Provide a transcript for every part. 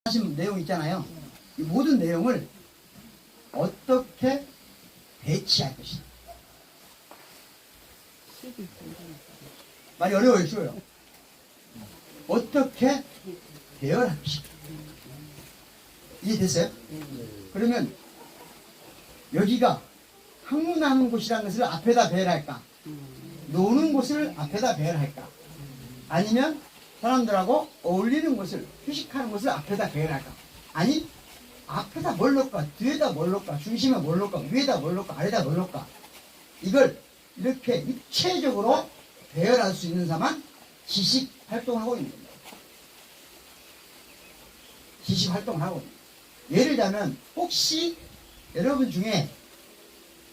하신 내용 있잖아요. 이 모든 내용을 어떻게 배치할 것이다. 말이 어려워요, 쉬워요. 어떻게 배열할 것이다. 이해됐어요? 그러면 여기가 학문하는 곳이라는 것을 앞에다 배열할까? 노는 곳을 앞에다 배열할까? 아니면 사람들하고 어울리는 곳을, 휴식하는 곳을 앞에다 배열할까? 아니, 앞에다 뭘 넣을까? 뒤에다 뭘 넣을까? 중심에 뭘 넣을까? 위에다 뭘 넣을까? 아래다 뭘 넣을까? 이걸 이렇게 입체적으로 배열할 수 있는 사람만 지식 활동을 하고 있는 겁니다. 지식 활동을 하고 있는 겁니다. 예를 들자면 혹시 여러분 중에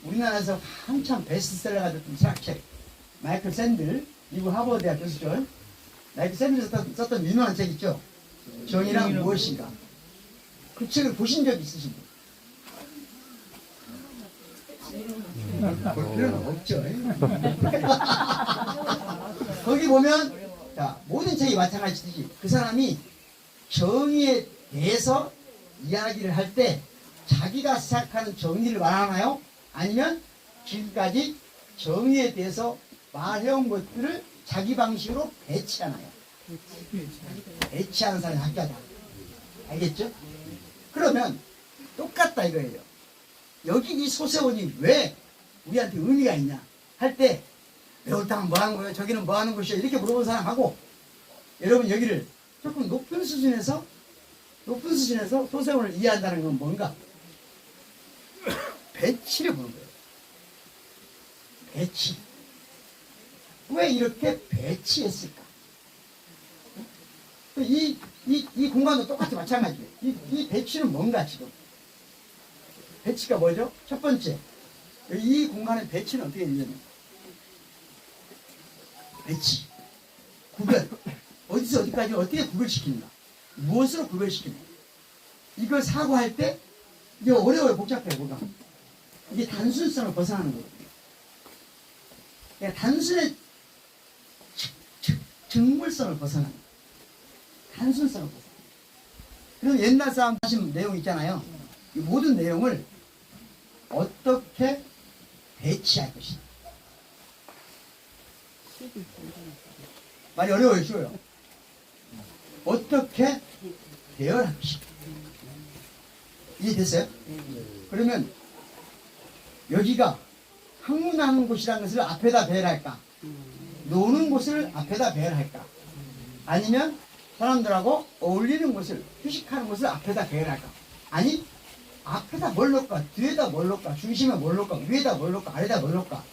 우리나라에서 한참 베스트셀러가 됐던 철학책 마이클 샌들, 미국 하버드대학 교수죠. 마이클 샌들이 썼던 유명한 책 있죠. 정의란 무엇인가. 그 책을 보신 적 있으신 분? 볼 필요는 없죠. 거기 보면 자, 모든 책이 마찬가지듯이 그 사람이 정의에 대해서 이야기를 할 때 자기가 생각하는 정의를 말하나요? 아니면 지금까지 정의에 대해서 말해온 것들을 자기 방식으로 배치하나요? 배치하는 사람이 학자다. 알겠죠? 그러면 똑같다 이거예요. 여기 이 소세원이 왜 우리한테 의미가 있냐 할 때 배울 땅은 뭐 하는 거예요? 저기는 뭐 하는 곳이야? 이렇게 물어본 사람하고 여러분 여기를 조금 높은 수준에서 소세원을 이해한다는 건 뭔가? 배치를 보는 거예요. 배치. 왜 이렇게 배치했을까? 이 공간도 똑같이 마찬가지예요. 이 배치는 뭔가 지금? 배치가 뭐죠? 첫 번째, 이 공간의 배치는 어떻게 되냐면 배치, 구별. 어디서 어디까지 어떻게 구별시키는가? 무엇으로 구별시키는가? 이걸 사고할 때 이게 어려워요. 복잡해요. 뭐가? 이게 단순성을 벗어나는 거거든요. 그러니까 단순의 정물성을 벗어나는 거예요. 단순성을 벗어나는 거예요. 그럼 옛날 사람 하신 내용 있잖아요. 이 모든 내용을 어떻게 배치할 것이다. 말이 어려워요. 쉬워요. 어떻게 배열할 것이다. 이해됐어요? 그러면 여기가 학문하는 곳이라는 것을 앞에다 배열할까? 노는 곳을 앞에다 배열할까? 아니면 사람들하고 어울리는 곳을, 휴식하는 곳을 앞에다 배열할까? 아니, 앞에다 뭘 넣을까? 뒤에다 뭘 넣을까? 중심에 뭘 넣을까? 위에다 뭘 넣을까? 아래다 뭘 넣을까?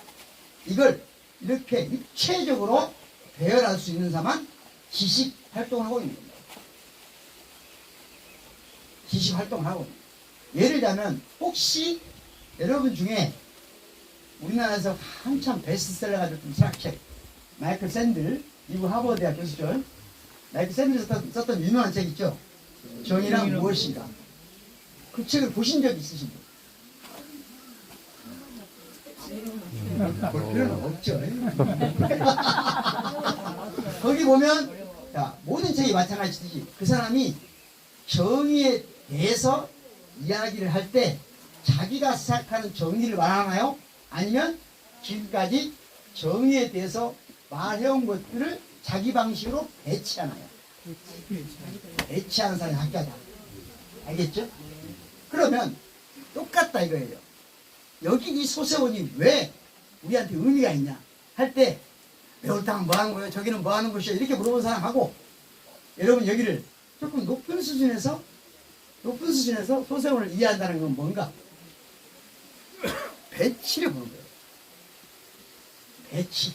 이걸 이렇게 입체적으로 배열할 수 있는 사람만 지식 활동을 하고 있는 겁니다. 지식 활동을 하고 있는 겁니다. 예를 들자면 혹시 여러분 중에 우리나라에서 한참 베스트셀러가 됐던 철학책 마이클 샌들, 미국 하버드대학 교수죠. 마이클 샌들이 썼던 유명한 책 있죠. 정의란 무엇인가. 그 책을 보신 적 있으신 분? 볼 필요는 없죠. 거기 보면 자, 모든 책이 마찬가지듯이 그 사람이 정의에 대해서 이야기를 할 때 자기가 생각하는 정의를 말하나요? 아니면 지금까지 정의에 대해서 말해온 것들을 자기 방식으로 배치하나요? 배치하는 사람이 학자다. 알겠죠? 그러면 똑같다 이거예요. 여기 이 소세원이 왜 우리한테 의미가 있냐 할 때 배울 땅은 뭐 하는 거예요? 저기는 뭐 하는 곳이야? 이렇게 물어본 사람하고 여러분 여기를 조금 높은 수준에서 소세원을 이해한다는 건 뭔가? 배치를 보는 거예요. 배치.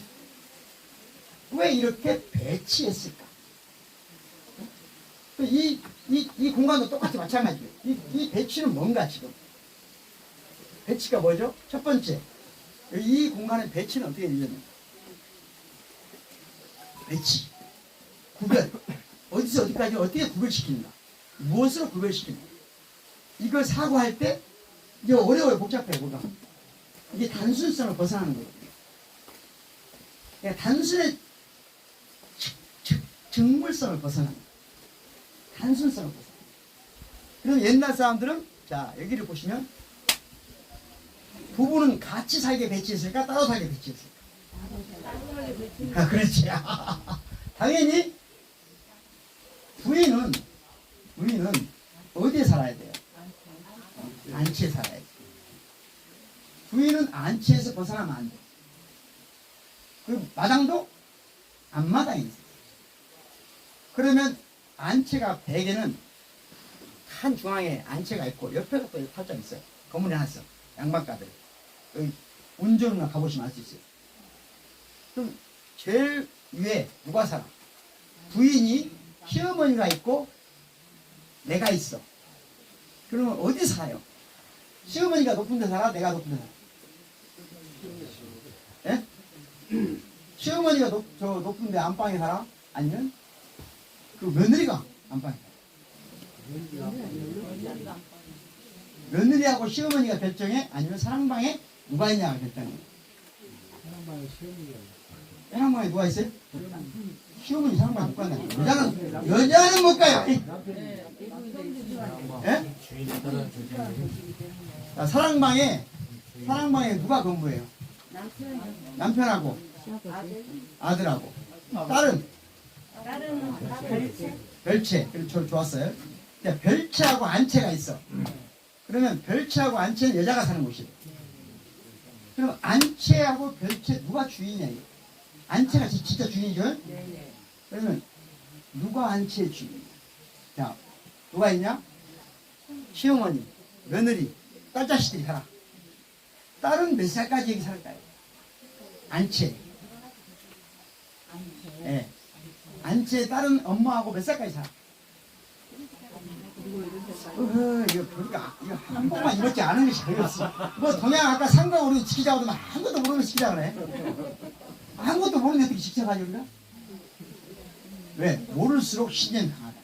왜 이렇게 배치했을까? 이 공간도 똑같이 마찬가지예요. 이 배치는 뭔가 지금? 배치가 뭐죠? 첫 번째, 이 공간의 배치는 어떻게 되냐면 배치, 구별. 어디서 어디까지 어떻게 구별시키는가? 무엇으로 구별시키는가? 이걸 사고할 때 이게 어려워요. 복잡해요. 뭐가? 이게 단순성을 벗어나는 거거든요. 그러니까 단순의 정물성을 벗어나는 거예요. 단순성을 벗어나는 거예요. 그럼 옛날 사람들은 자 여기를 보시면 부부는 같이 살게 배치했을까 따로 살게 배치했을까? 아, 그렇지. 당연히 부인은 어디에 살아야 돼요? 안치에 살아야지. 부인은 안치에서 벗어나면 안 돼. 그 마당도 앞마당에 있어. 그러면 안채가 대개는 한 중앙에 안채가 있고 옆에도 또 팔짱 있어요. 건물에 하나 있어. 양반가들. 여기 운전을 가보시면 알 수 있어요. 그럼 제일 위에 누가 살아? 부인이 시어머니가 있고 내가 있어. 그러면 어디 살아요? 시어머니가 높은 데 살아? 내가 높은 데 살아? 예? 시어머니가 높은 데 안방에 살아? 아니면 그 며느리가 안방에 살아? 며느리하고 시어머니가 결정해? 아니면 사랑방에 누가 있냐가 결정해? 사랑방에 누가 있어요? 시어머니 사랑방에 못 간다. 여자는 못 가요. 예? 자, 사랑방에 누가 근무해요? 남편하고 아들하고 딸은 별채. 그럼 좋았어요. 별채하고 안채가 있어. 그러면 별채하고 안채는 여자가 사는 곳이에요. 그럼 안채하고 별채 누가 주인이냐? 안채가 진짜 주인이죠? 그러면 누가 안채의 주인이냐? 자, 누가 있냐? 시어머니, 며느리, 딸자식들이 살아. 딸은 몇 살까지 여기 살까요? 안채. 예. 안채의 딸은 엄마하고 몇 살까지 살아? 이거 보니까 이거 한 번만 입었지 않은 것이 걸렸어. 뭐 동양 아까 상가 우리 지키자고 하면 아무것도 모르는 지키자 그래. 아무것도 모르는 애들이 지켜가지 우리가? 왜? 모를수록 신념이 강하다.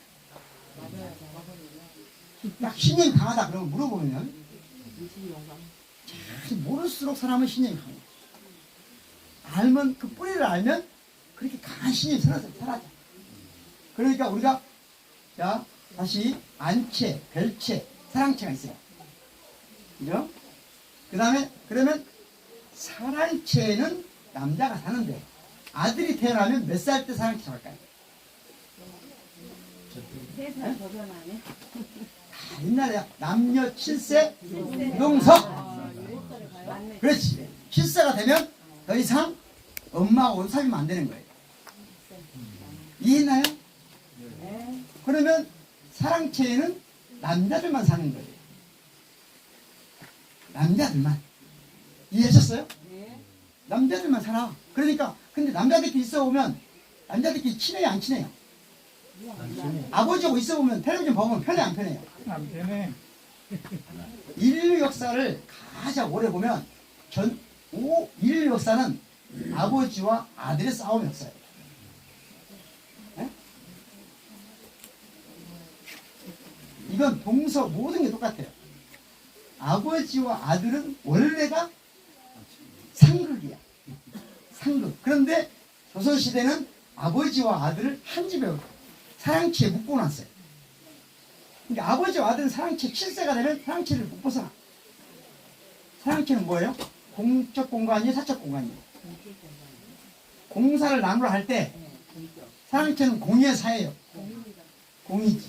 딱 신념이 강하다 그러면 물어보면 모를수록 사람은 신념이 강해. 알면 그 뿌리를 알면 그렇게 강한 신념이 사라져. 그러니까 우리가 자 다시 안채, 별채, 사랑채가 있어요. 그죠? 그 다음에 그러면 사랑채는 남자가 사는데 아들이 태어나면 몇 살 때 사랑채 할까요? 3살 벗어나네. 옛날에 남녀 7세 유동석. 그렇지. 7세가 되면 더 이상 엄마하고 살면 안 되는 거예요. 이해했나요? 그러면 사랑채에는 남자들만 사는 거예요. 남자들만. 이해하셨어요? 남자들만 살아. 그러니까 근데 남자들끼리 있어 보면 남자들끼리 친해요 안 친해요? 아버지하고 있어 보면 텔레비전 보면 편해 안 편해요? 안 되네. 인류 역사를 가장 오래 보면 인류 역사는 아버지와 아들의 싸움이 없어요. 네? 이건 동서 모든 게 똑같아요. 아버지와 아들은 원래가 상극이야. 상극. 그런데 조선시대는 아버지와 아들을 한 집에 사랑채에 묶어놨어요. 그러니까 아버지와 아들은 사랑채 7세가 되면 사랑채를 못 벗어나. 사랑채는 뭐예요? 공적 공간이에요? 사적 공간이에요? 공사를 나누라 할 때 사랑채는 공의 사예요. 공이지.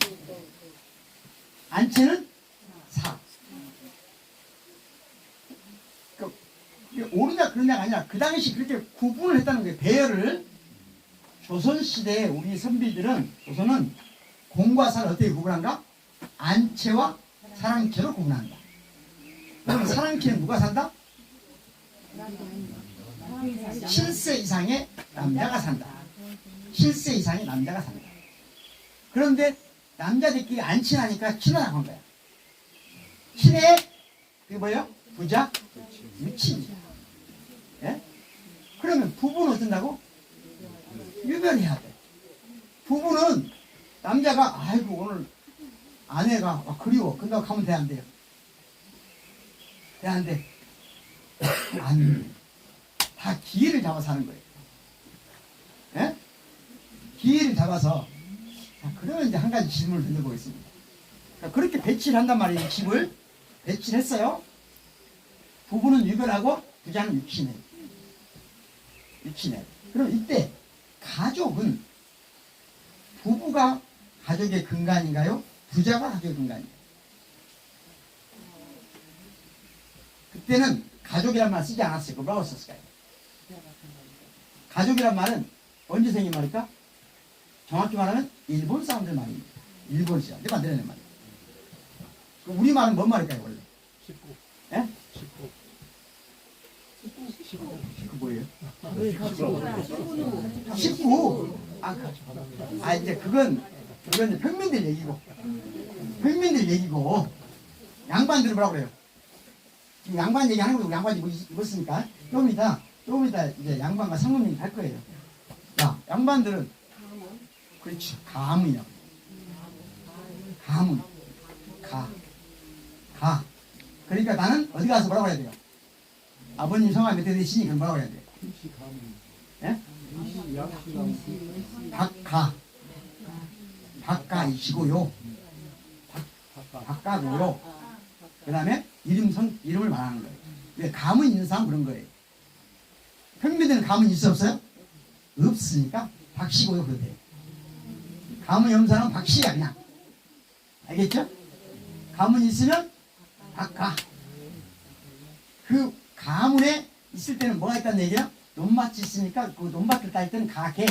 안채는 사. 옳으냐 그러냐가 아니라 그 당시 그렇게 구분을 했다는 거예요. 배열을. 조선시대에 우리 선비들은 조선은 공과 사를 어떻게 구분한가? 안채와 사랑채로 구분한다. 그럼 사랑채는 누가 산다? 7세 이상의 남자가 산다. 7세 이상의 남자가 산다. 그런데 남자들끼리 안 친하니까 친하다고 한 거야. 친해? 그게 뭐예요? 부자? 미친이야. 예? 그러면 부부는 어쩐다고? 유별해야 돼. 부부는 남자가 아이고 오늘 아내가 그리워 근다고 가면 돼 안 돼요? 돼 안 돼? 안 돼. 다 기회를 잡아서 하는 거예요. 예? 기회를 잡아서 자 그러면 이제 한 가지 질문을 던져보겠습니다. 그렇게 배치를 한단 말이에요. 집을 배치를 했어요. 부부는 유별하고 부자는 육신해. 육신해. 그럼 이때 가족은 부부가 가족의 근간인가요? 부자가 가족의 근간인가요? 그때는 가족이란 말 쓰지 않았어요. 그럼 뭐라고 썼을까요? 가족이란 말은 언제 생긴 말일까? 정확히 말하면 일본 사람들 말입니다. 일본 사람. 내가 만들어낸 말이에요. 우리 말은 뭔 말일까요, 원래? 식구. 예? 식구. 그 뭐예요? 식구. 이제 그건 이제 평민들 얘기고. 평민들 얘기고. 양반들은 뭐라고 그래요? 지금 양반 얘기하는 거고 양반 입었으니까 조금 이따 이제 양반과 상무님 할 거예요. 자, 양반들은 그렇지. 가문이요. 가문. 가. 그러니까 나는 어디 가서 뭐라고 해야 돼요? 아버님 성함이 몇 대 되시니 그럼 뭐라고 해야 돼요? 김씨 가문. 예? 김씨 양씨 가문. 박가이시고요. 박가고요. 그 다음에 이름을 말하는 거예요. 왜? 가문 있는 사람 그런 거예요. 평민들은 가문 있어 없어요? 없으니까 박씨고요 그러대요. 가문이 없는 사람은 박씨야 그냥. 알겠죠? 가문이 있으면 박가. 그 가문에 있을 때는 뭐가 있다는 얘기야? 논밭이 있으니까 그 논밭을 딸 때는 가계.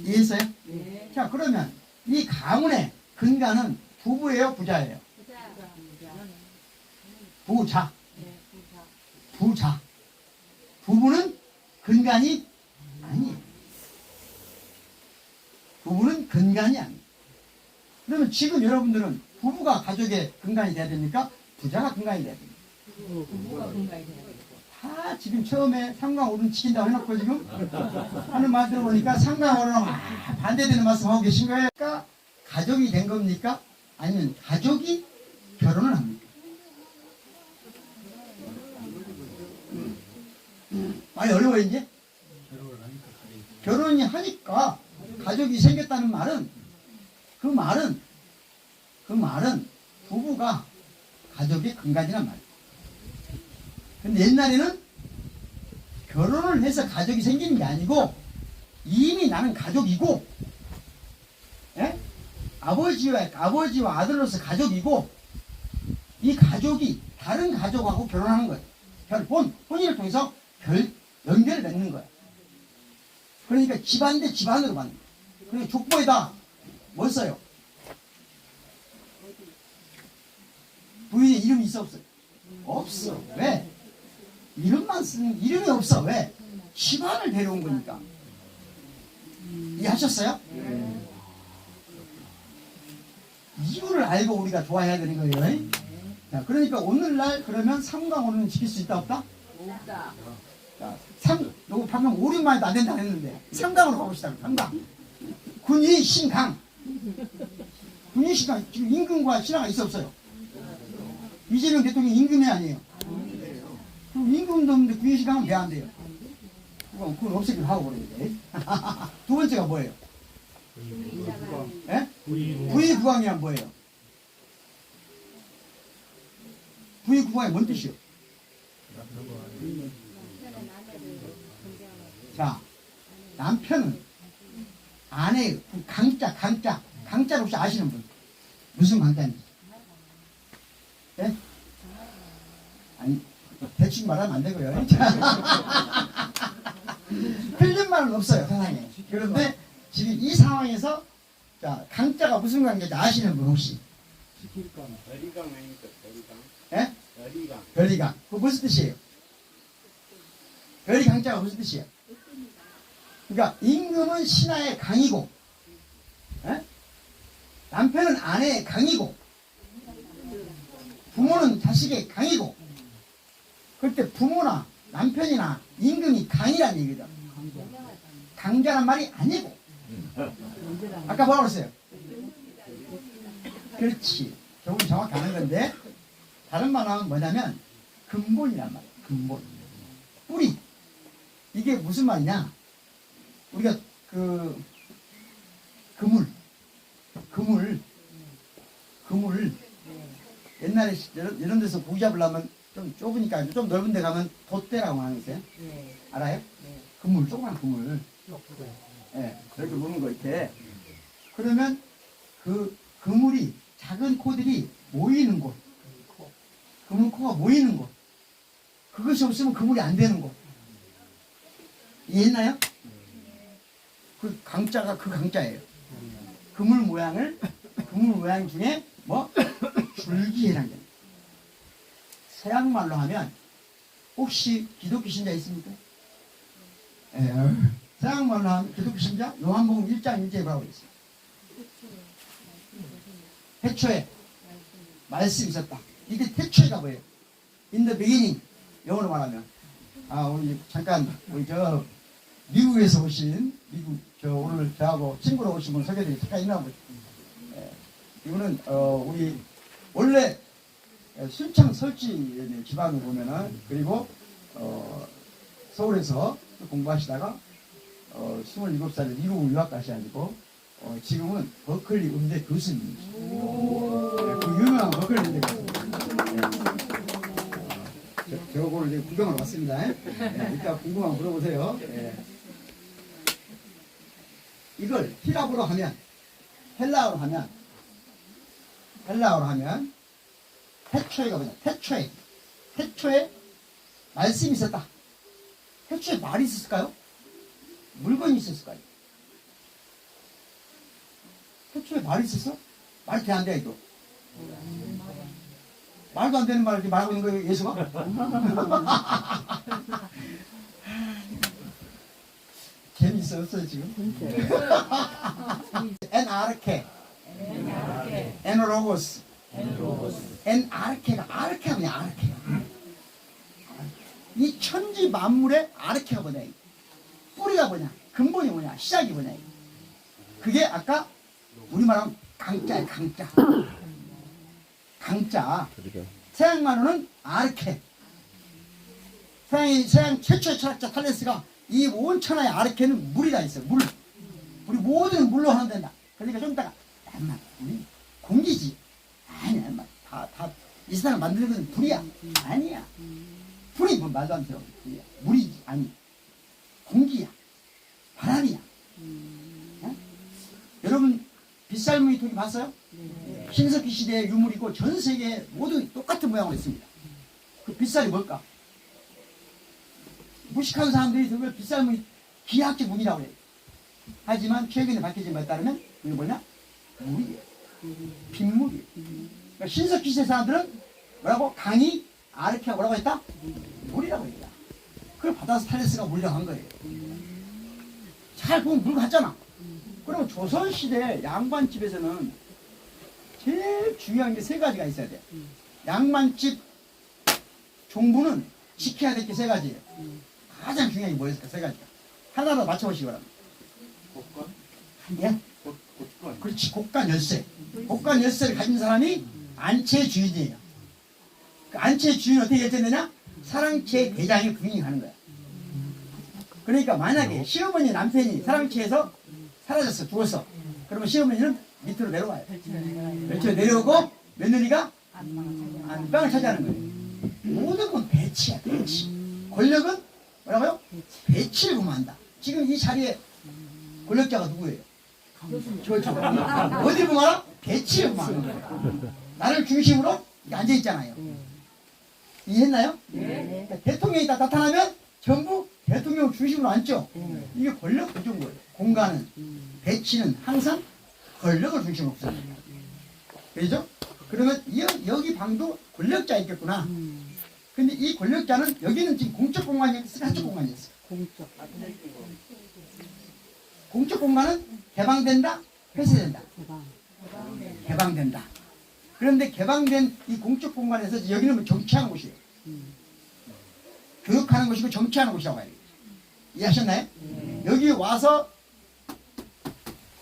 이해했어요? 네. 자, 그러면 이 가문의 근간은 부부예요, 부자예요? 부자. 부자. 부부는 근간이 아니에요. 부부는 근간이 아니에요. 그러면 지금 여러분들은 부부가 가족의 근간이 돼야 됩니까? 부자가 근간이 돼야 됩니까? 부부가 건강이 돼야 되고. 다 지금 처음에 삼강오른 지킨다고 해놓고 지금 하는 말 들어보니까 삼강오른 반대되는 말씀 하고 계신 거예요. 그러니까 가족이 된 겁니까? 아니면 가족이 결혼을 합니까? 많이 어려워요 이제? 결혼이 하니까 가족이 생겼다는 말은 그 말은 부부가 가족의 근간이란 말이에요. 근데 옛날에는 결혼을 해서 가족이 생기는 게 아니고 이미 나는 가족이고, 예? 아버지와 아들로서 가족이고, 이 가족이 다른 가족하고 결혼하는 거예요. 혼인을 통해서 연결을 맺는 거예요. 그러니까 집안 대 집안으로 받는 거예요. 그러니까 족보에다 뭘 써요? 부인의 이름이 있어 없어요? 없어. 왜? 이름만 쓰는 이름이 없어. 왜? 집안을 데려온 거니까. 이해하셨어요? 이유를 알고 우리가 좋아해야 되는 거예요. 자, 그러니까 오늘날 그러면 삼강오는 지킬 수 있다 없다? 없다. 자, 요거 방금 5, 6만이 안 된다 했는데 삼강으로 가봅시다. 삼강. 군위 신강. 군위 신강. 지금 임금과 신하가 있어 없어요? 이재명 대통령 임금이 아니에요. 그럼 임금도 없는데 군위 신강은 왜 안 돼요? 그건 없애기로 하고 그러는데. 두 번째가 뭐예요? 예? 부의 국왕이란 뭐예요? 부의 국왕이 뭔 뜻이요? 자, 남편은 아내의 강자 혹시 아시는 분? 무슨 강자인지? 예? 아니, 대충 말하면 안 되고요. 틀린 말은 없어요, 세상에. 그런데 지금 이 상황에서 자, 강자가 무슨 관계인지 아시는 분 혹시? 별이강 아닙니까? 별이강. 예? 별이강. 별이강. 그거 무슨 뜻이에요? 별이 강자가 무슨 뜻이에요? 그러니까 임금은 신하의 강이고, 예? 남편은 아내의 강이고, 부모는 자식의 강이고, 그럴 때 부모나 남편이나 임금이 강이란 얘기다. 강자란 말이 아니고. 아까 뭐라고 그랬어요? 그렇지. 조금 정확히 아는 건데, 다른 말로 하면 뭐냐면, 근본이란 말이에요. 근본. 뿌리. 이게 무슨 말이냐? 우리가 그물 그물 옛날에 이런 데서 고기 잡으려면 좀 좁으니까 좀 넓은 데 가면 돛대라고 하는 게 있어요. 네. 알아요? 네. 그물, 조그만 그물. 예, 그렇게 무는 거 이렇게. 그러면 그 그물이 작은 코들이 모이는 곳. 그물 코가 모이는 곳. 그것이 없으면 그물이 안 되는 곳. 이해했나요? 그 강자가 그 강자예요. 그물 모양 중에 뭐 줄기라는 게. 서양말로 하면 혹시 기독교 신자 있습니까? 예. 서양말로 하면 기독교 신자 요한복음 1장 1절에 뭐라고 있어요? 태초에 말씀이 있었다. 이게 태초가 뭐예요? In the beginning. 영어로 말하면 우리 잠깐 우리 저 미국에서 오신 미국 저 오늘 저하고 친구로 오신 분 소개드리고 잠깐 인사하고 이거는 우리 원래 순창 설지 지방에 보면은 그리고 서울에서 공부하시다가 27살에 미국 유학 가셔가지고 지금은 버클리 음대 교수님이시죠. 그 유명한 버클리 음대 교수님. 저거를 이제 구경을 왔습니다. 이따 궁금한 거 물어보세요. 이걸 히라보로 하면 헬라어로 하면 태초에가 뭐냐? 태초에 말씀이 있었다. 태초에 말이 있었을까요? 물건이 있었을까요? 태초에 말이 있었어? 말이 돼 안 돼, 이거? 말도 안 되는 말을 이렇게 말하고 있는 거예요, 예수가? 재미있어요, 없어요, 지금? 엔아르케, 에노로고스, 엔아르케가, 아르케가 뭐냐, 아르케가. 이 천지 만물의 아르케가 뭐냐, 뿌리가 뭐냐, 근본이 뭐냐, 시작이 뭐냐. 그게 아까 우리말하면 강자야, 강자. 강자. 서양말로는 아르케. 서양 최초의 철학자 탈레스가 이 온 천하의 아르케는 물이다 있어요. 물. 우리 모든 물로 하면 된다. 그러니까 좀 이따가 엄마 우리 공기지. 아니야 엄마 이 세상을 만드는 것은 불이야. 아니야. 불이 뭐 말도 안 돼요. 불이야. 물이 아니. 공기야. 바람이야. 여러분 빗살무늬 토기 봤어요? 신석기 시대의 유물이고 전 세계에 모두 똑같은 모양으로 있습니다. 그 빗살이 뭘까? 무식한 사람들이 그걸 빗살무늬 기하학적 무늬라고 해요. 하지만 최근에 밝혀진 것에 따르면 이게 뭐냐? 물이에요. 빗물이에요. 그러니까 신석기 시대 사람들은 뭐라고? 강이 아르케가 뭐라고 했다? 물이라고 했다. 그걸 받아서 탈레스가 물려한 거예요. 잘 보면 물 같잖아. 그러면 조선시대 양반집에서는 제일 중요한 게 세 가지가 있어야 돼. 양반집 종부는 지켜야 될 게 세 가지예요. 가장 중요한 게 뭐였을까? 세 가지가. 하나로 맞춰보시기 바랍니다. 곡간? 예? 곡간. 그렇지. 곡간 열쇠. 곡간 열쇠를 가진 사람이 안채의 주인이에요. 그 안채의 주인이 어떻게 결정되냐? 사랑채의 대장이 군인하는 거야. 그러니까 만약에 시어머니 남편이 사랑채에서 사라졌어, 죽었어. 그러면 시어머니는 밑으로 내려와요. 멸치로 내려오고 며느리가 안방을 차지하는 거예요. 모든 건 배치야, 배치. 권력은 뭐라고요? 배치를 구만한다. 지금 이 자리에 권력자가 누구예요? 저. 어디 구만하? 배치를 구만하는 거예요. 나를 중심으로 앉아있잖아요. 이해했나요? 그러니까 대통령이 딱 나타나면 전부 대통령 중심으로 앉죠. 이게 권력 구조인 거예요. 공간은 배치는 항상 권력을 중심으로 구성합니다. 그죠? 그러면 여기 방도 권력자 있겠구나. 근데 이 권력자는 여기는 지금 공적 공간이었어, 사적 공간이었어. 공적 공간은 개방된다, 폐쇄된다. 개방된다. 그런데 개방된 이 공적 공간에서 여기는 뭐 정치하는 곳이에요. 교육하는 곳이고 정치하는 곳이라고 해요. 이해하셨나요? 여기 와서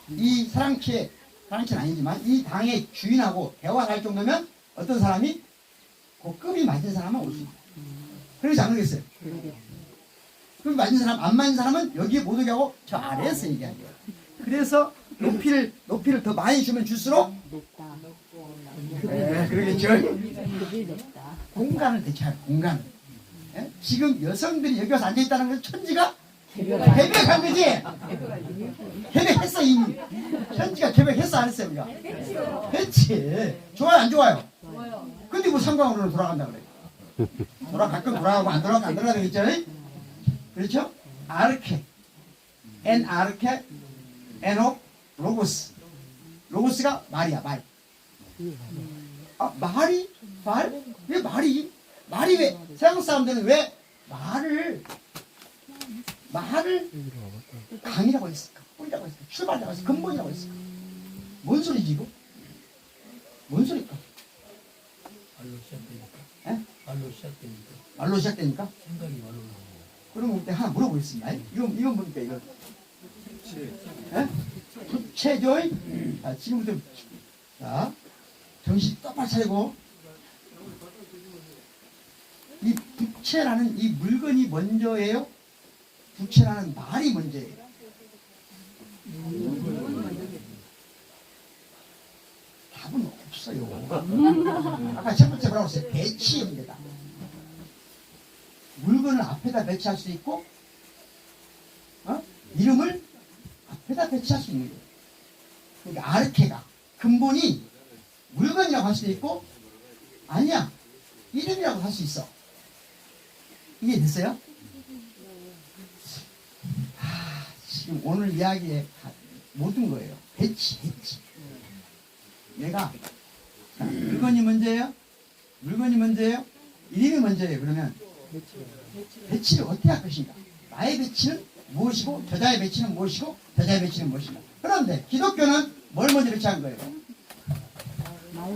이 사랑채는 아니지만 이 당의 주인하고 대화를 할 정도면 어떤 사람이 그 급이 맞은 사람은 올 수 있다. 그러지 않겠어요? 급이 맞은 사람, 안 맞은 사람은 여기에 못 오게 하고 저 아래에서 얘기하는 거예요. 그래서 높이를 더 많이 주면 줄수록 그러겠죠. 그게 됐다. 공간을 대체할 공간을. 예? 지금 여성들이 여기 와서 앉아있다는 건 천지가 개벽. 개벽한 거지. 개벽했어 이미. 천지가 개벽했어 안 했어요 우리가. 했지. 좋아요 안 좋아요? 좋아요. 근데 뭐 상관으로 돌아간다 그래. 돌아갈 건 돌아가고 안 돌아가면 안 돌아가는 거 있잖아요. 그렇죠? 아르케, 엔 아르케, 에녹, 로고스. 로고스가 말이야 말. 아 말이? 말? 왜 말이? 말이 왜? 서양 사람들은 왜 말을 강이라고 했을까? 뿌리라고 했을까? 출발이라고 했을까? 근본이라고 했을까? 뭔 소리지 이거? 뭔 소리일까? 말로 시작되니까. 예? 말로 시작되니까. 말로 시작되니까? 생각이 말로 나오고. 그럼 그때 하나 물어보겠습니다. 이건 뭡니까 이거? 예? 부채죠? 자, 지금부터 자 정신 똑바로 차리고 이 부채라는 이 물건이 먼저예요? 부채라는 말이 먼저예요? 답은 없어요. 아까 첫 번째 뭐라고 했어요? 배치의 문제다. 물건을 앞에다 배치할 수 있고 이름을 앞에다 배치할 수 있는 거예요. 그러니까 아르케가 근본이 물건이라고 할 수도 있고 아니야 이름이라고 할 수 있어. 이해됐어요? 지금 오늘 이야기의 모든 거예요. 배치. 내가 자, 물건이 먼저예요? 물건이 먼저예요? 이름이 먼저예요. 그러면 배치를 어떻게 할 것인가? 나의 배치는 무엇이고 저자의 배치는 무엇이고 저자의 배치는 무엇인가? 그런데 기독교는 뭘 먼저 배치한 거예요?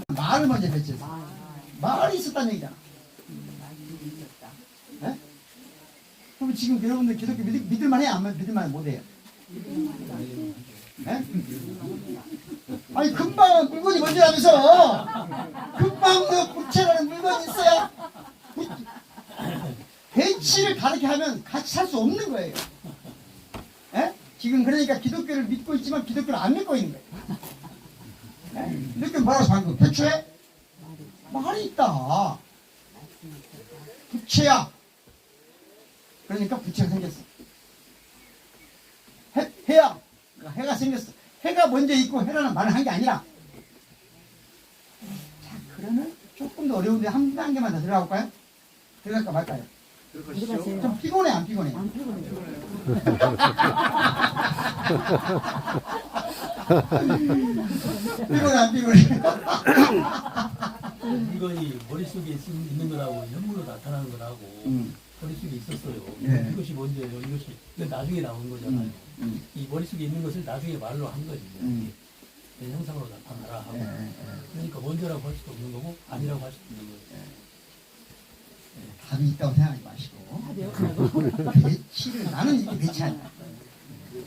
말을 먼저 배치했어. 말이 있었다는 얘기잖아. 네? 그럼 지금 여러분들 기독교 믿을만 해요? 안 믿을만 못해요? 네? 아니 금방 물건이 먼저라면서 금방 부채라는 물건이 있어야 배치를 다르게 하면 같이 살 수 없는 거예요. 예? 지금 그러니까 기독교를 믿고 있지만 기독교를 안 믿고 있는 거예요. 예? 기독교는 뭐라고 방금 태초에 말이 있다. 부채야. 그러니까 부채가 생겼어. 해야. 그러니까 해가 생겼어. 해가 먼저 있고 해라는 말을 한 게 아니라. 자, 그러면 조금 더 어려운데 한 단계만 더 들어가 볼까요? 들어갈까 말까요? 들어가시죠. 좀 피곤해 안 피곤해? 피곤해 안 피곤해? 물건이 머릿속에 있는 거라고 현물로 나타나는 거라고 머릿속에 있었어요. 예. 이것이 뭔데요? 이건 나중에 나온 거잖아요. 이 머릿속에 있는 것을 나중에 말로 한 거지. 내 형상으로 나타나라 하고. 그러니까 먼저라고 할 수도 없는 거고 아니라고 할 수도 없는 거예요. 답이 있다고 생각하지 마시고 배치를 나는 이게 배치 아니야.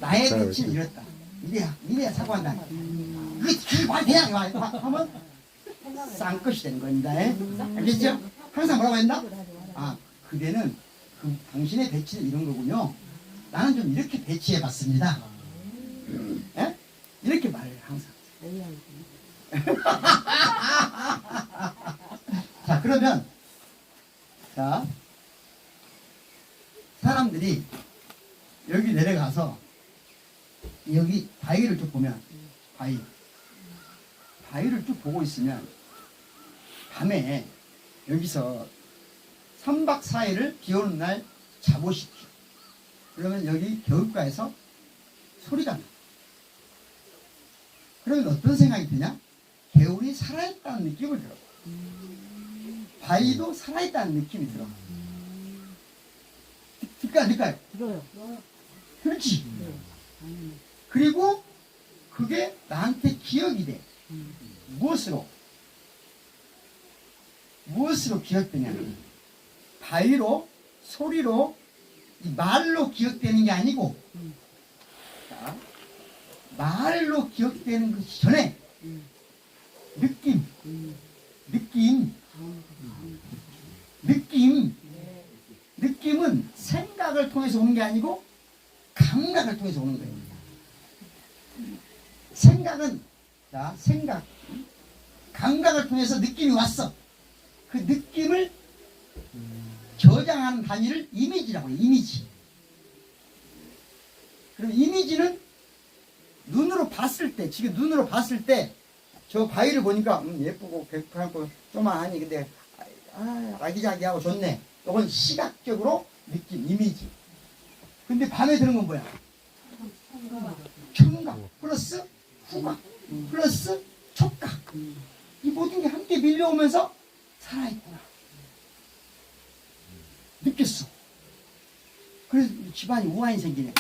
나의 배치는 이렇다. 이래야 사고한다. 그게 말이 되냐 이거 하면 쌍것이 되는 겁니다. 알겠죠? 항상 뭐라고 했나? 아 그대는 당신의 배치는 이런 거군요. 나는 좀 이렇게 배치해 봤습니다. 예? 이렇게 말을 항상. 자 그러면 자 사람들이 여기 내려가서 여기 바위를 쭉 보면 바위를 쭉 보고 있으면 밤에 여기서 3박 4일을 비 오는 날 자보십시오. 그러면 여기 겨울가에서 소리가 나. 그러면 어떤 생각이 드냐? 겨울이 살아있다는 느낌을 들어. 바위도 살아있다는 느낌이 들어. 들까요? 들어요. 그렇지. 그리고 그게 나한테 기억이 돼. 무엇으로 기억되냐면 바위로, 소리로, 이 말로 기억되는 게 아니고 자, 말로 기억되는 것이 전에 느낌은 생각을 통해서 오는 게 아니고 감각을 통해서 오는 거예요. 생각은 자 생각 감각을 통해서 느낌이 왔어. 그 느낌을 저장하는 단위를 이미지라고 해요. 이미지. 그럼 이미지는 눈으로 봤을 때, 지금 눈으로 봤을 때 저 바위를 보니까 예쁘고 백하고 조만하니 근데 아기자기하고 좋네. 이건 시각적으로 느낌, 이미지. 근데 밤에 드는 건 뭐야? 청각 플러스 후각 플러스 촉각. 이 모든 게 함께 밀려오면서 살아있구나. 느꼈어. 그래서 집안이 우환이 생기네.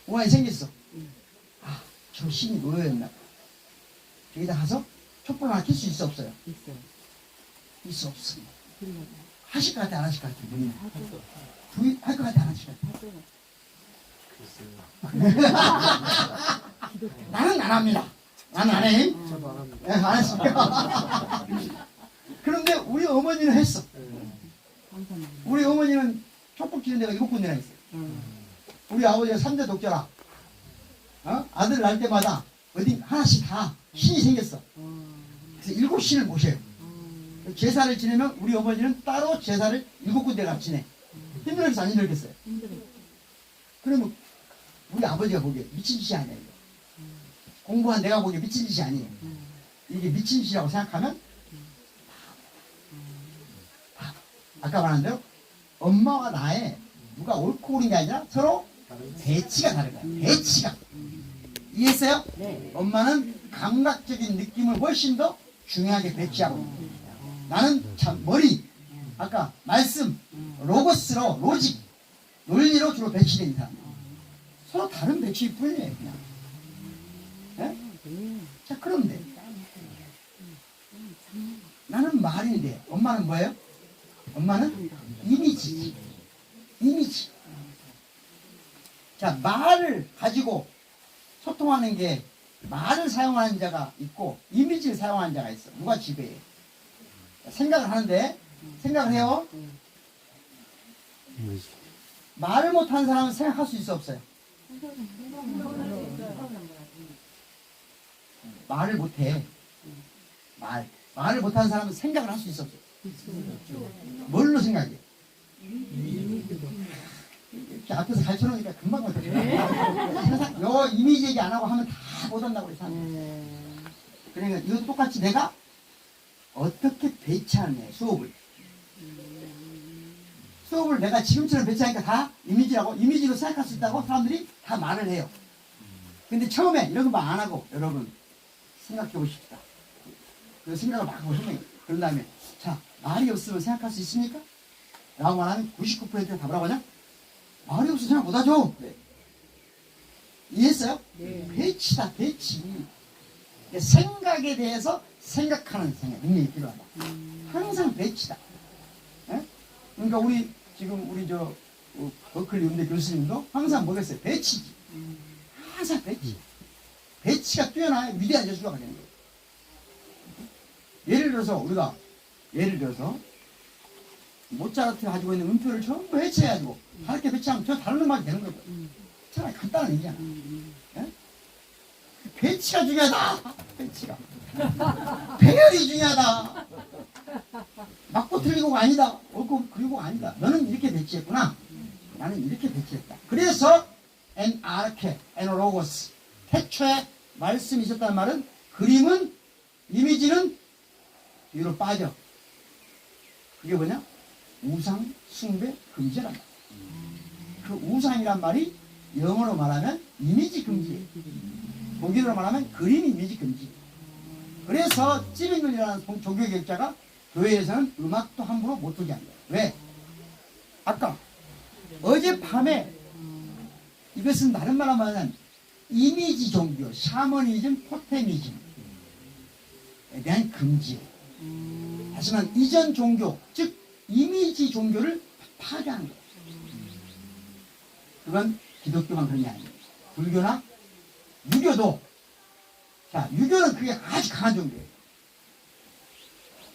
우환이 생겼어. 아, 저 신이 놓여있나 봐. 여기다 가서 촛불 하나 켤 수 있어, 없어요? 있어. 있어, 없어. 그리고 하실 것 같아, 안 하실 것 같아? 본인. 하죠. 할것 같아, 안 하실 것 같아? 하죠. 나는 안 합니다. 나는 안 해. 저도 안 합니다. 네, 안 했습니다. 그런데 우리 어머니는 했어. 항상. 우리 어머니는 촛불 켜는 데가 7군데나 있어요. 우리 아버지가 3대 독자라. 아들 낳을 때마다 어디 하나씩 다 신이 생겼어. 그래서 7신을 모셔요. 제사를 지내면 우리 어머니는 따로 제사를 7군데가 지내. 힘들겠어, 안 힘들겠어요? 힘들어. 그러면 우리 아버지가 보기에 미친 짓이 아니에요. 공부한 내가 보기에 미친 짓이 아니에요. 이게 미친 짓이라고 생각하면 아까 말한 대로 엄마와 나의 누가 옳고 그른 게 아니라 서로 배치가 다른 거야. 배치가. 이해했어요? 네. 엄마는 감각적인 느낌을 훨씬 더 중요하게 배치하고 있는 거예요. 나는 참 머리, 아까 말씀, 로고스로, 로직, 논리로 주로 배치된 사람. 서로 다른 배치일 뿐이에요, 그냥. 예? 자, 그런데 나는 말인데 엄마는 뭐예요? 엄마는 이미지지. 이미지. 자, 말을 가지고 소통하는 게 말을 사용하는 자가 있고 이미지를 사용하는 자가 있어. 누가 지배해? 생각을 하는데 생각을 해요. 말을 못하는 사람은 생각할 수 있어 없어요? 말을 못해. 말을 못하는 사람은 생각을 할 수 있어 없어요? 뭘로 생각해? 이렇게 앞에서 가르쳐놓으니까 금방 못해. 요 이미지 얘기 안 하고 하면 다 못한다고 그래. 그러니까 이것도 똑같이 내가 어떻게 배치하느냐, 수업을. 수업을 내가 지금처럼 배치하니까 다 이미지라고, 이미지로 생각할 수 있다고 사람들이 다 말을 해요. 근데 처음에 이런 거 말 안 하고, 여러분, 생각해 보십시다. 그 생각을 막 하고 설명해. 그런 다음에, 자, 말이 없으면 생각할 수 있습니까? 라고 말하면 99%가 답을 하냐? 말이 없어 생각 못하죠? 네. 이해했어요? 네. 배치다, 배치. 생각에 대해서 생각하는 생각, 능력이 필요하다. 항상 배치다. 예? 그러니까 우리 버클리 음대 교수님도 항상 뭐겠어요? 배치지. 항상 배치. 배치가 뛰어나야 위대한 예술가가 되는 거예요. 예를 들어서 모차르트가 가지고 있는 음표를 전부 해체해가지고 다르게 배치하면 저 다른 음악이 되는 거예요. 차라리 간단한 얘기잖아. 예? 배치가 중요하다. 배치가. 배열이 중요하다. 맞고 틀리고가 아니다. 옳고 그리고가 아니다. 너는 이렇게 배치했구나. 나는 이렇게 배치했다. 그래서 엔아르케, 에노로고스. 태초에 말씀이 있었다는 말은 그림은, 이미지는 뒤로 빠져. 그게 뭐냐? 우상, 숭배, 금지란 말. 그 우상이란 말이 영어로 말하면 이미지 금지. 독일어로 말하면 그림 이미지 금지. 그래서 찌빙글이라는 종교개혁자가 교회에서는 음악도 함부로 못 들게 한다. 왜? 아까 어젯밤에 이것은 다른 말로 말하면 이미지 종교, 샤머니즘, 토테미즘에 대한 금지. 하지만 이전 종교, 즉 이미지 종교를 파괴하는 거예요. 그건 기독교만 그런 게 아니에요. 불교나 유교도. 자, 유교는 그게 아주 강한 종교예요.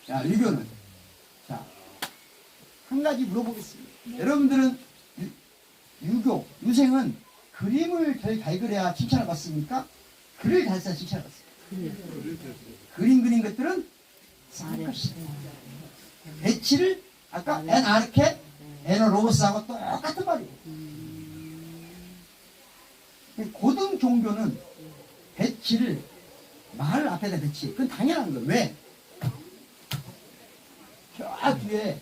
자, 유교는. 자, 한 가지 물어보겠습니다. 여러분들은 유생은 그림을 잘 그려야 칭찬을 받습니까? 글을 잘 써야 칭찬을 받습니까? 그림 그린 것들은 싼 것이다. 배치를 아까 엔아르케, 에너로고스하고 똑같은 말이에요. 고등 종교는 배치를 말 앞에다 배치. 그건 당연한 거예요. 왜? 저 뒤에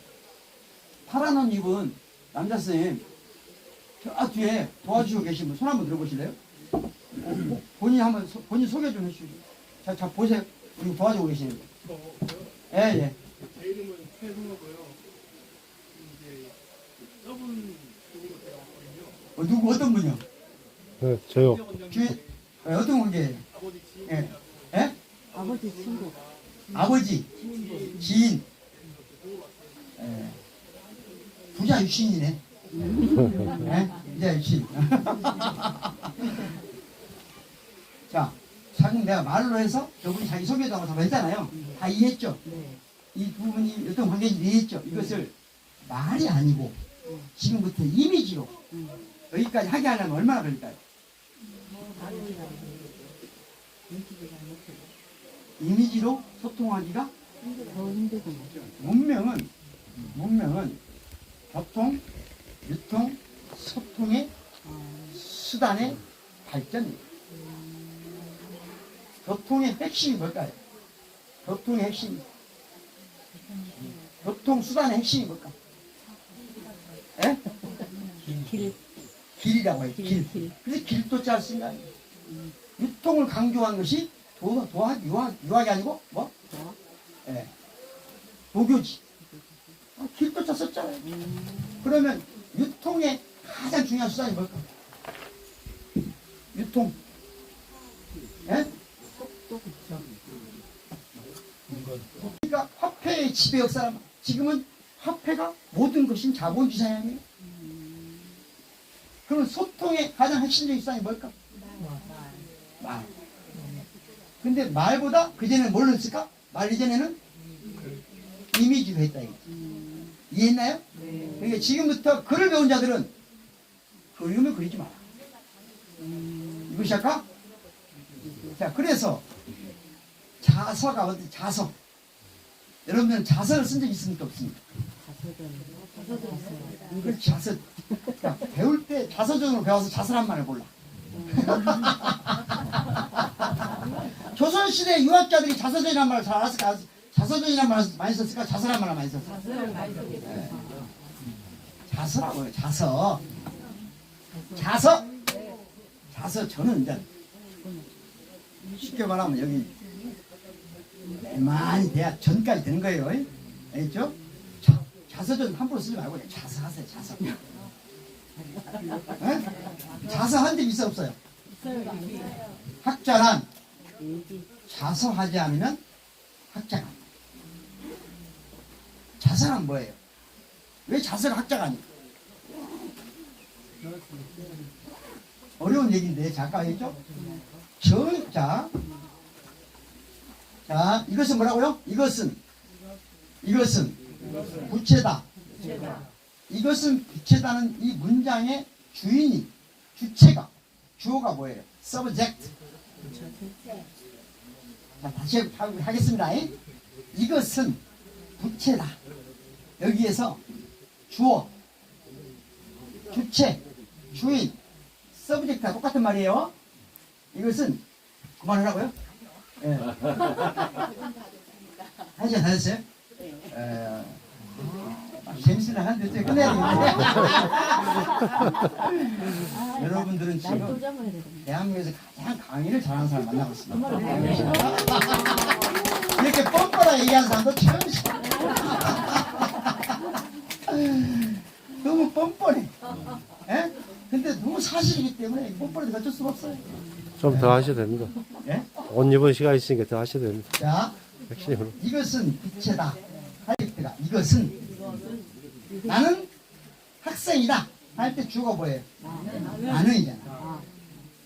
파란 옷 입은 남자 선생님 저 뒤에 도와주고 계신 분 손 한번 들어보실래요? 본인 한번 본인 소개 좀 해주시죠. 자 보세요. 우리 도와주고 계시는 분. 예 예. 제 이름은 최승호고요. 이제 저분 쪽으로 제가 왔거든요. 누구 어떤 분이요? 네, 저요. 주위 어떤 관계예요? 아버지 지인 예. 예? 아버지 친구. 아버지 지인. 예. 부자 유신이네. 예? 부자 유신. 자, 방금 내가 말로 해서 저분이 자기 소개도 하고 다 했잖아요. 다 이해했죠? 네. 이 두 분이 어떤 관계인지 이해했죠? 이것을 말이 아니고 지금부터 이미지로 여기까지 하게 하려면 얼마나 걸릴까요? 이미지로 소통하기가 더 힘들구나. 문명은 교통, 유통, 소통의 수단의 발전입니다. 교통의 핵심이 뭘까요? 교통의 핵심. 교통 수단의 핵심이 뭘까? 예? 길. 길이라고 해요. 길. 그래서 길도 짤 생각이에요. 유통을 강조한 것이 유학이 아니고 뭐? 예. 도교지. 길도 짜 썼잖아요. 그러면 유통의 가장 중요한 수단이 뭘까? 유통. 예? 그러니까 화폐의 지배 역사란 지금은 화폐가 모든 것인 자본주의 사양이에요. 그러면 소통의 가장 핵심적인 수단이 뭘까? 말. 근데 말보다 그전에는 뭘로 했을까? 말 이전에는 이미지로 했다 이거지. 이해했나요? 그러니까 지금부터 글을 배운 자들은 그림을 그리지 마라. 이거 시작할까? 자, 그래서 자서가 어디 자서. 여러분들은 자서를 쓴 적 있습니까? 없습니까? 이걸 자서. 야, 배울 때 자서전으로 배워서 자서란 말을 몰라. 조선시대 유학자들이 자서전이란 말을 잘 알았을까? 자서전이란 말을 많이 썼을까? 자서란 말을 많이 썼을까? 네. 자서라고요. 자서. 자서 저는 이제 쉽게 말하면 여기 많이 대학 전까지 되는 거예요. 알겠죠? 자서전 함부로 쓰지 말고 자서하세요. 자서. 자서한 적 있어 없어요? 학자란 자서하지 않으면 학자가 아니에요. 자서란 뭐예요? 왜 자서가 학자가 아니에요? 어려운 얘기인데 잠깐 알겠죠? 자, 이것은 뭐라고요? 이것은 부채다. 이것은 부채다는 이 문장의 주인이 주체가 주어가 뭐예요? subject. 자, 다시 하겠습니다. 이것은 부채다. 여기에서 주어, 주체, 주인, subject가 똑같은 말이에요. 이것은 그만하라고요? 예. 하지 않았어요? 재밌으나 한데 또 끝내야 되겠네. 여러분들은 지금 대한민국에서 가장 강의를 잘하는 사람 만나고 있습니다. 이렇게 뻔뻔하게 얘기하는 사람도 처음이죠. 너무 뻔뻔해. 예? 근데 너무 사실이기 때문에 뻔뻔해도 어쩔 수가 없어요. 좀 더 하셔도 됩니다. 예? 옷 입은 시간 있으니까 더 하셔도 됩니다. 자, 핵심으로. 이것은 부채다. 하이트가 이것은 나는 학생이다 할 때 주어가 뭐예요? 나는이잖아.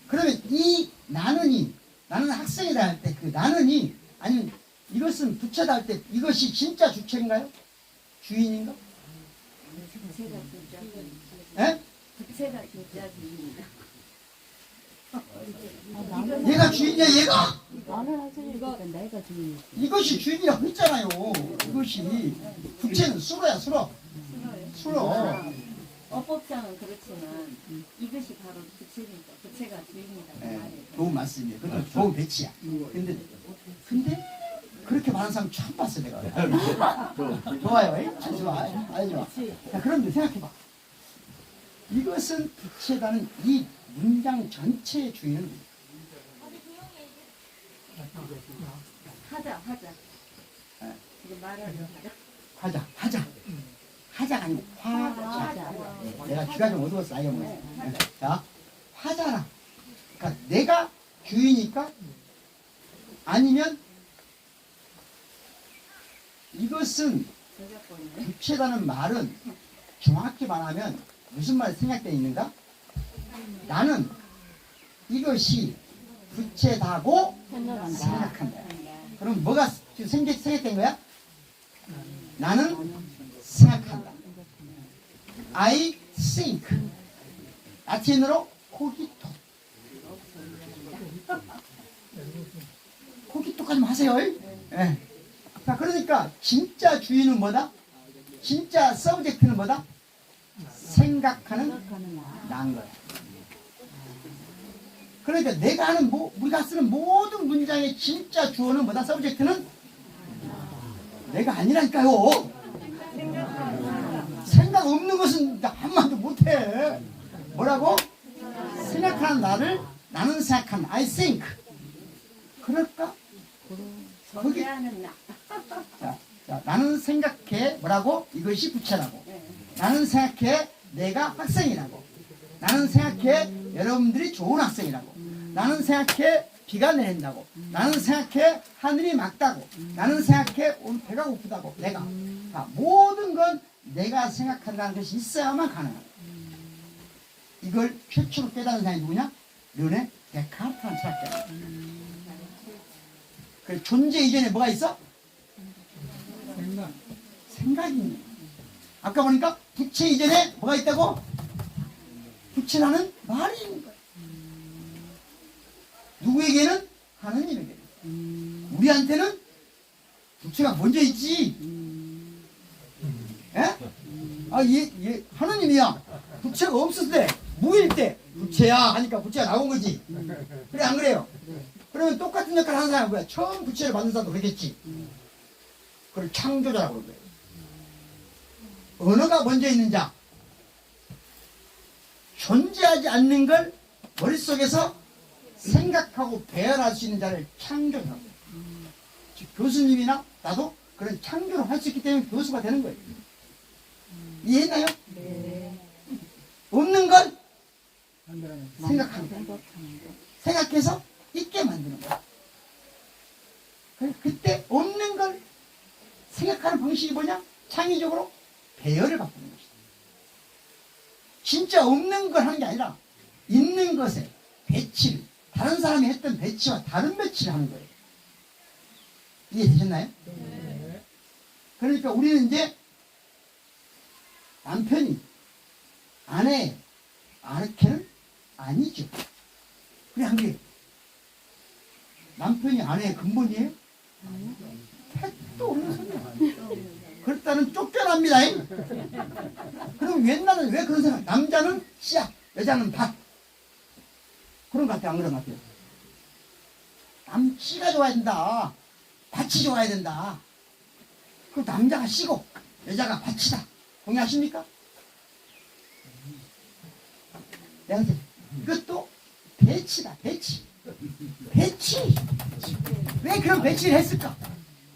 그러면 이 나는 학생이다 할 때 그 나는이 아니면 이것은 부채다 할 때 이것이 진짜 주체인가요? 주인인가? 예? 부채가 진짜 주인이다. 얘가 주인이야 얘가? 나는 하지 이거 내가 주인이지. 이것이 주인이라고 했잖아요. 이것이 부채는 수로야 수로. 수로. 어법상은 그렇지만 이것이 바로 부채니까 부채가 주인이다 그 예, 말이에요. 좋은 말씀이에요. 그것도 좋은 배치야. 근데 그렇게 말하는 사람 처음 봤어 내가. 좋아요. 에? 아주 좋아. 아주 좋아. 자, 그런데 생각해봐. 이것은 부채다는 이 문장 전체의 주인은 하자 예. 지금 말하는 화자. 화자가 아니고 화자. 하자. 예, 내가 귀가 좀 어두웠어. 아이가 뭐. 자, 화자라. 그러니까 내가 주인이니까 아니면 이것은 저작권이네. 부채라는 말은 정확히 말하면 무슨 말이 생략되어 있는가? 나는 이것이 부채다고 생각한다. 생각한다. 그럼 뭐가 생략된 거야? 나는 생각한다. I think. 라틴어로 코기토. 코기토까지 하세요. 예. 자, 그러니까 진짜 주인은 뭐다? 진짜 서브젝트는 뭐다? 생각하는 나인 거야. 그러니까 내가 하는 우리가 쓰는 모든 문장의 진짜 주어는 뭐다? 서브젝트는 내가 아니라니까요. 생각 없는 것은 한마디도 못해. 뭐라고? 생각하는 나는 생각하는 I think. 그럴까? 거기 하는 나. 자, 나는 생각해 뭐라고? 이것이 부채라고. 나는 생각해 내가 학생이라고. 나는 생각해 여러분들이 좋은 학생이라고. 나는 생각해 비가 내린다고. 나는 생각해 하늘이 맑다고. 나는 생각해 오늘 배가 고프다고. 내가. 자, 모든 건 내가 생각한다는 것이 있어야만 가능하다. 이걸 최초로 깨달은 사람이 누구냐? 르네 데카르트라는 철학자야. 그 존재 이전에 뭐가 있어? 생각이 있는 거야. 아까 보니까 부채 이전에 뭐가 있다고? 부채라는 말이 있는 거야. 누구에게는? 하느님에게. 우리한테는 부채가 먼저 있지. 예? 아, 얘 하느님이야. 부채가 없을 때, 무일 때 부채야 하니까 부채가 나온 거지. 그래 안 그래요? 그러면 똑같은 역할을 하는 사람은 뭐야? 처음 부채를 만든 사람도 그러겠지. 그걸 창조자라고 그러는 거예요. 언어가 먼저 있는 자, 존재하지 않는 걸 머릿속에서 생각하고 배열할 수 있는 자를 창조자라고 해요. 즉 교수님이나 나도 그런 창조를 할 수 있기 때문에 교수가 되는 거예요. 이해했나요? 네. 없는 걸 생각하는 거예요. 생각해서 있게 만드는 거예요. 그때 없는 걸 생각하는 방식이 뭐냐? 창의적으로 배열을 바꾸는 것이다. 진짜 없는 걸 하는 게 아니라 있는 것에 배치를, 다른 사람이 했던 배치와 다른 배치를 하는 거예요. 이해되셨나요? 네. 그러니까 우리는 이제 남편이 아내 아르케는 아니죠. 그래 안 그래요? 남편이 아내의 근본이에요? 택도 없는 소리야. 그렇다는 쫓겨납니다. 그럼 옛날에는 왜 그런 생각? 남자는 씨앗, 여자는 밭. 그런 것 같아요? 안 그런 것 같아요? 씨가 좋아야 된다. 밭이 좋아야 된다. 그 남자가 씨고 여자가 밭이다. 동의하십니까? 이것도 배치다. 배치. 왜 그런 배치를 했을까?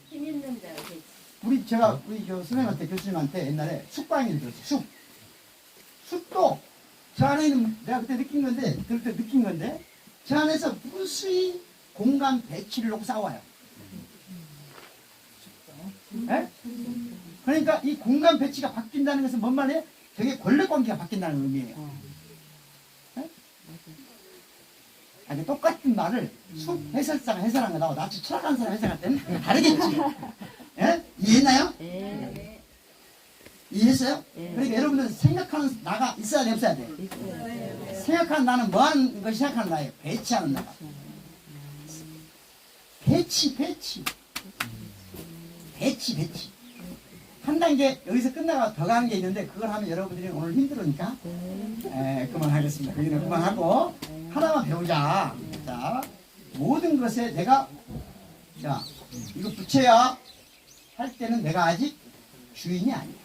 힘 있는 자를 배치. 우리 선생님한테 교수님한테 옛날에 숙방을 들었어요. 숲도 저 안에 있는 내가 그때 느낀 건데 저 안에서 무수히 공간 배치를 놓고 싸워요. 네? 그러니까 이 공간 배치가 바뀐다는 것은 뭔 말이에요? 저게 권력 관계가 바뀐다는 의미예요. 네? 아니, 똑같은 말을 숲 해설사가 해설한 거하고 나치 철학한 사람 해설할 때는 다르겠지. 예? 이해했나요? 네. 이해했어요? 네. 그러니까 여러분들 생각하는 나가 있어야 돼, 없어야 돼? 있어요. 생각하는 나는 뭐 하는 걸 생각하는 나예요? 배치하는 나가. 배치. 한 단계 여기서 끝나가 더 가는 게 있는데 그걸 하면 여러분들이 오늘 힘들으니까 그만하겠습니다. 여기는 그만하고 하나만 배우자. 자, 모든 것에 내가 자 이거 부채야 할 때는 내가 아직 주인이 아니야.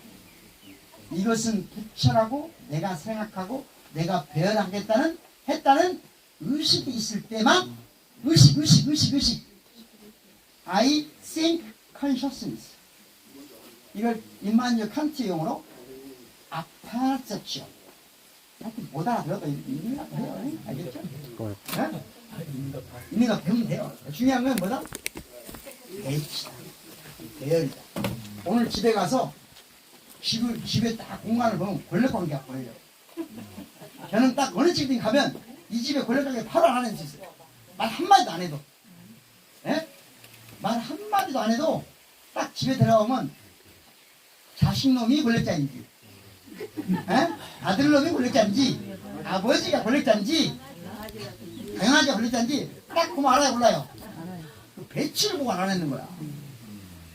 이것은 부채라고 내가 생각하고 내가 했다는 의식이 있을 때만 의식. I think consciousness. 이걸 임마누엘 칸트의 용어로 아파르ception. 하여튼 못 알아들어도 있는 것 같아요. 알겠죠? 네? 있는 거 배우면 돼요. 중요한 건 뭐다? 배치다. 배열이다. 오늘 집에 가서 집에 딱 공간을 보면 권력관계가 보여요. 저는 딱 어느 집에 가면 이 집에 권력관계 바로 알아낼 수 있어요. 말 한마디도 안 해도. 예? 말 한마디도 안 해도 딱 집에 들어가면 자식놈이 권력자인지 아들놈이 권력자인지 아버지가 권력자인지 강아지가 권력자인지 딱 보면 알아요 몰라요? 그 배치를 보고 알아내는 거야.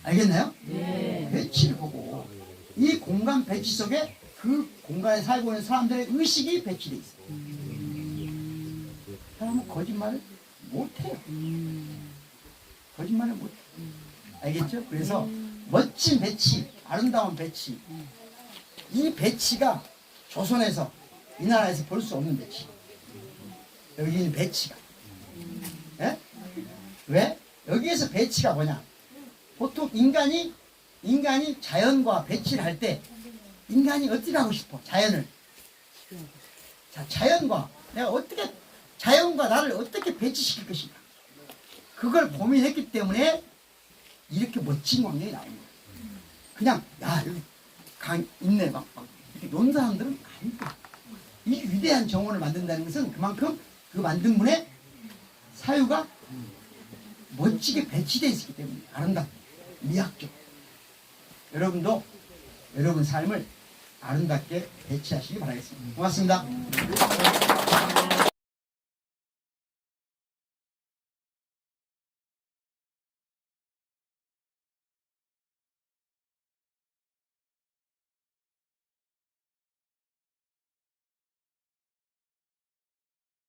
알겠나요? 네. 배치를 보고 이 공간 배치 속에 그 공간에 살고 있는 사람들의 의식이 배치되어 있어요. 사람은 거짓말을 못해요. 거짓말을 못해요. 알겠죠? 그래서 멋진 배치, 아름다운 배치. 이 배치가 조선에서 이 나라에서 볼 수 없는 배치. 여기 있는 배치가. 예? 왜? 여기에서 배치가 뭐냐? 보통 인간이 자연과 배치를 할 때 인간이 어떻게 하고 싶어? 자연을. 자, 자연과 나를 어떻게 배치시킬 것인가? 그걸 고민했기 때문에 이렇게 멋진 광경이 나오는 거예요. 그냥 여기 강 있네 막 이렇게 논 사람들은 아니다. 이 위대한 정원을 만든다는 것은 그만큼 그 만든 분의 사유가 멋지게 배치되어 있기 때문에 아름답고 미학적. 여러분도 여러분 삶을 아름답게 배치하시기 바라겠습니다. 고맙습니다.